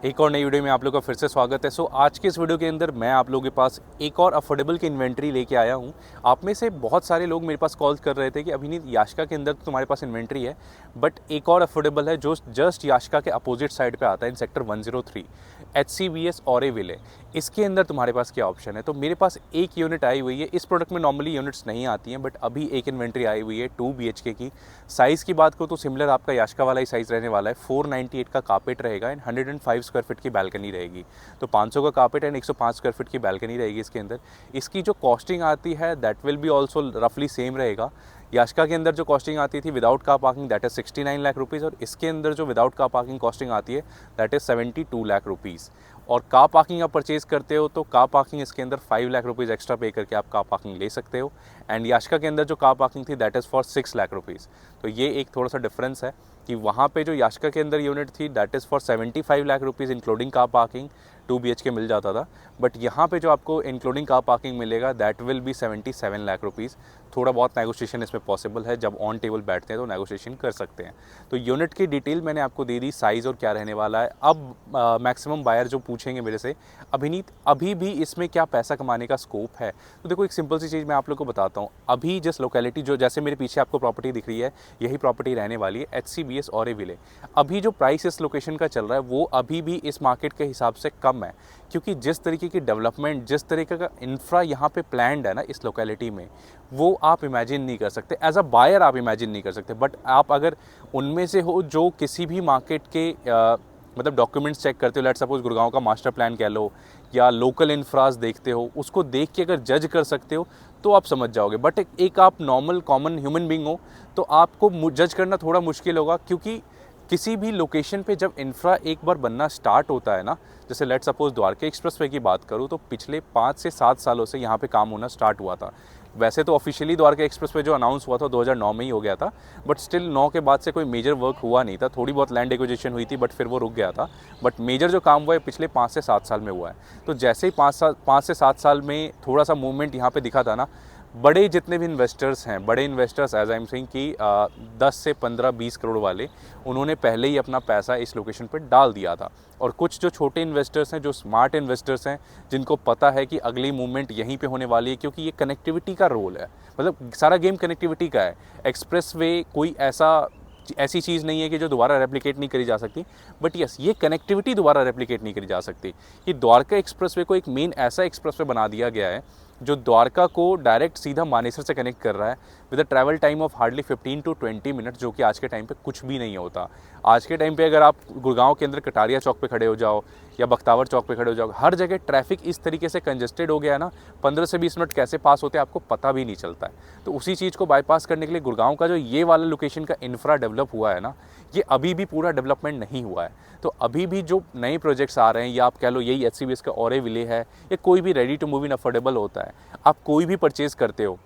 एक और नई वीडियो में आप लोगों का फिर से स्वागत है। आज के इस वीडियो के अंदर मैं आप लोगों के पास एक और अफोर्डेबल की इन्वेंट्री लेके आया हूँ। आप में से बहुत सारे लोग मेरे पास कॉल कर रहे थे कि अभिनीत याशिका के अंदर तो तुम्हारे पास इन्वेंट्री है, बट एक और अफोर्डेबल है जो जस्ट याशिका के अपोजिट साइड पे आता है इन सेक्टर 103 HCVS ऑरेविले। इसके अंदर तुम्हारे पास क्या ऑप्शन है? तो मेरे पास एक यूनिट आई हुई है। इस प्रोडक्ट में नॉर्मली यूनिट्स नहीं आती हैं, बट अभी एक इन्वेंट्री आई हुई है 2 BHK की। साइज़ की बात करो तो सिमिलर आपका याशिका वाला ही साइज़ रहने वाला है। 498 का कारपेट रहेगा एंड 105 स्क्वायर फीट की बैल्कनी रहेगी। तो 500 का कारपेट एंड 105 स्क्वायर फीट की बैल्कनी रहेगी इसके अंदर। इसकी जो कॉस्टिंग आती है दैट विल बी ऑल्सो रफली सेम रहेगा। याशिका के अंदर जो कॉस्टिंग आती थी without car parking that is 69 lakh rupees, और इसके अंदर जो विदाउट कार पार्किंग कॉस्टिंग आती है दैट इज 72 लाख रुपीज़। और कार पार्किंग आप परचेज करते हो तो कार पार्किंग इसके अंदर 5 लाख रुपीज़ एक्स्ट्रा पे करके आप कार पार्किंग ले सकते हो। एंड याशिका के अंदर जो कार पार्किंग थी that is for 6 lakh rupees. तो ये एक थोड़ा सा डिफरेंस है कि वहाँ पे जो याशिका के अंदर यूनिट थी that is for 75 lakh rupees including car parking, 2 BHK मिल जाता था। बट यहाँ पे जो आपको इंक्लूडिंग कार पार्किंग मिलेगा that will be 77 lakh rupees. थोड़ा बहुत नेगोशिएशन इसमें पॉसिबल है, जब ऑन टेबल बैठते हैं तो नेगोशिएशन कर सकते हैं। तो यूनिट की डिटेल मैंने आपको दे दी, साइज़ और क्या रहने वाला है। अब मैक्सिमम बायर जो पूछेंगे मेरे से अभिनीत अभी भी इसमें क्या पैसा कमाने का स्कोप है, तो देखो एक सिंपल सी चीज़ मैं आप लोग को बताता हूँ। अभी जिस लोकेलिटी जो जैसे मेरे पीछे आपको प्रॉपर्टी दिख रही है यही प्रॉपर्टी रहने वाली है HCVS ऑरेविले। अभी जो प्राइस इस लोकेशन का चल रहा है वो अभी भी इस मार्केट के हिसाब से कम है, क्योंकि जिस तरीके की डेवलपमेंट जिस तरीके का इंफ्रा यहाँ पे प्लान्ड है ना इस लोकेलिटी में, वो आप इमेजिन नहीं कर सकते। एज अ बायर आप इमेजिन नहीं कर सकते। बट आप अगर उनमें से हो जो किसी भी मार्केट के मतलब डॉक्यूमेंट्स चेक करते हो, लेट्स सपोज गुड़गांव का मास्टर प्लान कह लो या लोकल इंफ्रास देखते हो, उसको देख के अगर जज कर सकते हो तो आप समझ जाओगे। बट एक आप नॉर्मल कॉमन ह्यूमन बीइंग हो तो आपको जज करना थोड़ा मुश्किल होगा, क्योंकि किसी भी लोकेशन पे जब इंफ्रा एक बार बनना स्टार्ट होता है ना, जैसे लेट सपोज द्वारका एक्सप्रेसवे की बात करूँ तो पिछले 5 से 7 सालों से यहाँ पे काम होना स्टार्ट हुआ था। वैसे तो ऑफिशियली द्वारका एक्सप्रेसवे जो अनाउंस हुआ था 2009 में ही हो गया था, बट स्टिल 9 के बाद से कोई मेजर वर्क हुआ नहीं था। थोड़ी बहुत लैंड एक्विजिशन हुई थी बट फिर वो रुक गया था। बट मेजर जो काम हुआ है पिछले 5 से 7 साल में हुआ है। तो जैसे ही 5 से 7 साल में थोड़ा सा मूवमेंट यहाँ पे दिखा था ना, बड़े जितने भी इन्वेस्टर्स हैं, बड़े investors as I am saying कि 10 से 15-20 करोड़ वाले, उन्होंने पहले ही अपना पैसा इस लोकेशन पर डाल दिया था। और कुछ जो छोटे इन्वेस्टर्स हैं, जो स्मार्ट इन्वेस्टर्स हैं, जिनको पता है कि अगली मूवमेंट यहीं पे होने वाली है, क्योंकि ये कनेक्टिविटी का रोल है। मतलब सारा गेम कनेक्टिविटी का है। एक्सप्रेसवे कोई ऐसी चीज़ नहीं है कि जो दोबारा रेप्लिकेट नहीं करी जा सकती, बट यस ये कनेक्टिविटी दोबारा रेप्लिकेट नहीं करी जा सकती। कि द्वारका एक्सप्रेसवे को एक मेन ऐसा एक्सप्रेसवे बना दिया गया है जो द्वारका को डायरेक्ट सीधा मानेसर से कनेक्ट कर रहा है with a travel time of hardly 15 to 20 minute, जो कि आज के टाइम पे कुछ भी नहीं होता। आज के टाइम पे अगर आप गुड़गांव के अंदर कटारिया चौक पे खड़े हो जाओ या बख्तावर चौक पे खड़े हो जाओ, हर जगह ट्रैफिक इस तरीके से कंजेस्टेड हो गया है ना, 15 से 20 मिनट कैसे पास होते हैं आपको पता भी नहीं चलता है। तो उसी चीज़ को बाईपास करने के लिए गुड़गांव का जो ये वाला लोकेशन का इंफ्रा डेवलप हुआ है ना, ये अभी भी पूरा डेवलपमेंट नहीं हुआ है। तो अभी भी जो नए प्रोजेक्ट्स आ रहे हैं, या आप कह लो यही HCVS का ऑरेविले है, या कोई भी ready to move in affordable होता है, आप कोई भी परचेज करते हो,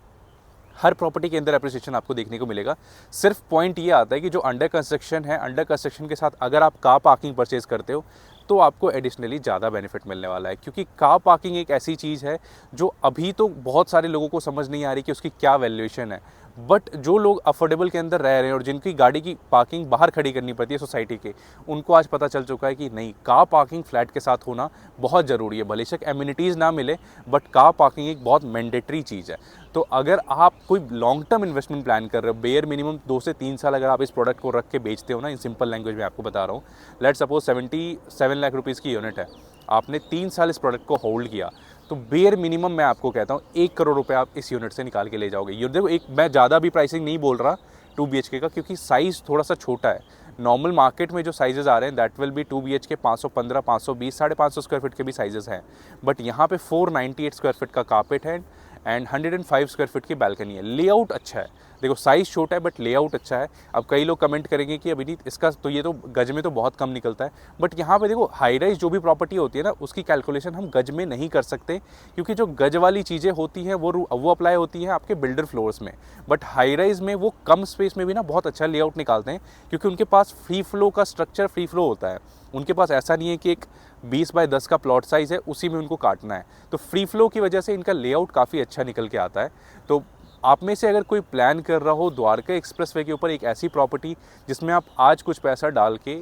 हर प्रॉपर्टी के अंदर एप्रिसिएशन आपको देखने को मिलेगा। सिर्फ पॉइंट ये आता है कि जो अंडर कंस्ट्रक्शन है, अंडर कंस्ट्रक्शन के साथ अगर आप कार पार्किंग परचेज करते हो तो आपको एडिशनली ज़्यादा बेनिफिट मिलने वाला है। क्योंकि कार पार्किंग एक ऐसी चीज़ है जो अभी तो बहुत सारे लोगों को समझ नहीं आ रही कि उसकी क्या वैल्यूएशन है। बट जो लोग अफोर्डेबल के अंदर रह रहे हैं और जिनकी गाड़ी की पार्किंग बाहर खड़ी करनी पड़ती है सोसाइटी के, उनको आज पता चल चुका है कि नहीं, कार पार्किंग फ्लैट के साथ होना बहुत ज़रूरी है। भले शक एमिनिटीज़ ना मिले, बट कार पार्किंग एक बहुत मैंडेटरी चीज़ है। तो अगर आप कोई लॉन्ग टर्म इन्वेस्टमेंट प्लान कर रहे हो, बेयर मिनिमम 2 से 3 साल अगर आप इस प्रोडक्ट को रख के बेचते हो ना, इन सिंपल लैंग्वेज में आपको बता रहा हूँ, लेट सपोज 77 लाख रुपीज़ की यूनिट है, आपने 3 साल इस प्रोडक्ट को होल्ड किया, तो बेयर मिनिमम मैं आपको कहता हूँ 1 करोड़ रुपए आप इस यूनिट से निकाल के ले जाओगे। ये देखो, एक मैं ज़्यादा भी प्राइसिंग नहीं बोल रहा 2 BHK का, क्योंकि साइज़ थोड़ा सा छोटा है। नॉर्मल मार्केट में जो साइजेस आ रहे हैं that will be 2 BHK 515, 520, 550 square feet के भी साइजेस हैं। बट यहाँ पे 498 स्क्वायर फीट का कारपेट है एंड 105 स्क्वायर फीट की बैल्कनी है। लेआउट अच्छा है, देखो साइज़ छोटा है बट लेआउट अच्छा है। अब कई लोग कमेंट करेंगे कि अभिनीत इसका तो ये तो गज में तो बहुत कम निकलता है, बट यहाँ पे देखो हाई राइज जो भी प्रॉपर्टी होती है ना, उसकी कैलकुलेशन हम गज में नहीं कर सकते, क्योंकि जो गज वाली चीज़ें होती हैं वो अप्लाई होती हैं आपके बिल्डर फ्लोर्स में। बट हाई राइज में वो कम स्पेस में भी ना बहुत अच्छा लेआउट निकालते हैं, क्योंकि उनके पास फ्री फ्लो का स्ट्रक्चर फ्री फ्लो होता है। उनके पास ऐसा नहीं है कि एक 20 बाय 10 का प्लॉट साइज़ है उसी में उनको काटना है। तो फ्री फ्लो की वजह से इनका लेआउट काफ़ी अच्छा निकल के आता है। तो आप में से अगर कोई प्लान कर रहा हो द्वारका एक्सप्रेसवे के ऊपर एक ऐसी प्रॉपर्टी जिसमें आप आज कुछ पैसा डाल के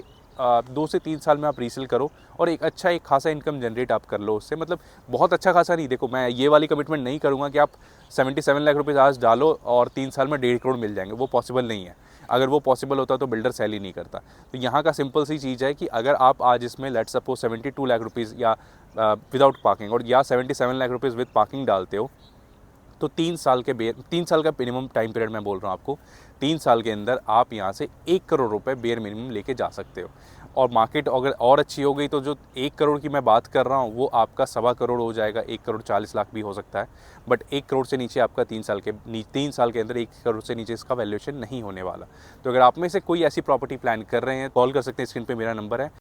2 से 3 साल में आप रीसेल करो और एक खासा इनकम जनरेट आप कर लो उससे। मतलब बहुत अच्छा खासा नहीं, देखो मैं ये वाली कमिटमेंट नहीं करूँगा कि आप 77 लाख रुपये आज डालो और 3 साल में 1.5 करोड़ मिल जाएंगे, वो पॉसिबल नहीं है। अगर वो पॉसिबल होता तो बिल्डर सेल ही नहीं करता। तो यहाँ का सिंपल सी चीज़ है कि अगर आप आज इसमें लेट्स सपोज 72 लाख रुपीज़ या विदाउट पार्किंग और या 77 लाख रुपीज़ विद पार्किंग डालते हो, तो 3 साल का मिनिमम टाइम पीरियड मैं बोल रहा हूँ आपको, 3 साल के अंदर आप यहाँ से 1 करोड़ रुपए बेयर मिनिमम लेके जा सकते हो। और मार्केट अगर और अच्छी हो गई तो जो 1 करोड़ की मैं बात कर रहा हूँ वो आपका 1.25 करोड़ हो जाएगा, 1 करोड़ 40 लाख भी हो सकता है। बट 1 करोड़ से नीचे आपका 3 साल के अंदर 1 करोड़ से नीचे इसका वैल्यूएशन नहीं होने वाला। तो अगर आप में से कोई ऐसी प्रॉपर्टी प्लान कर रहे हैं, कॉल कर सकते हैं, स्क्रीन पर मेरा नंबर है।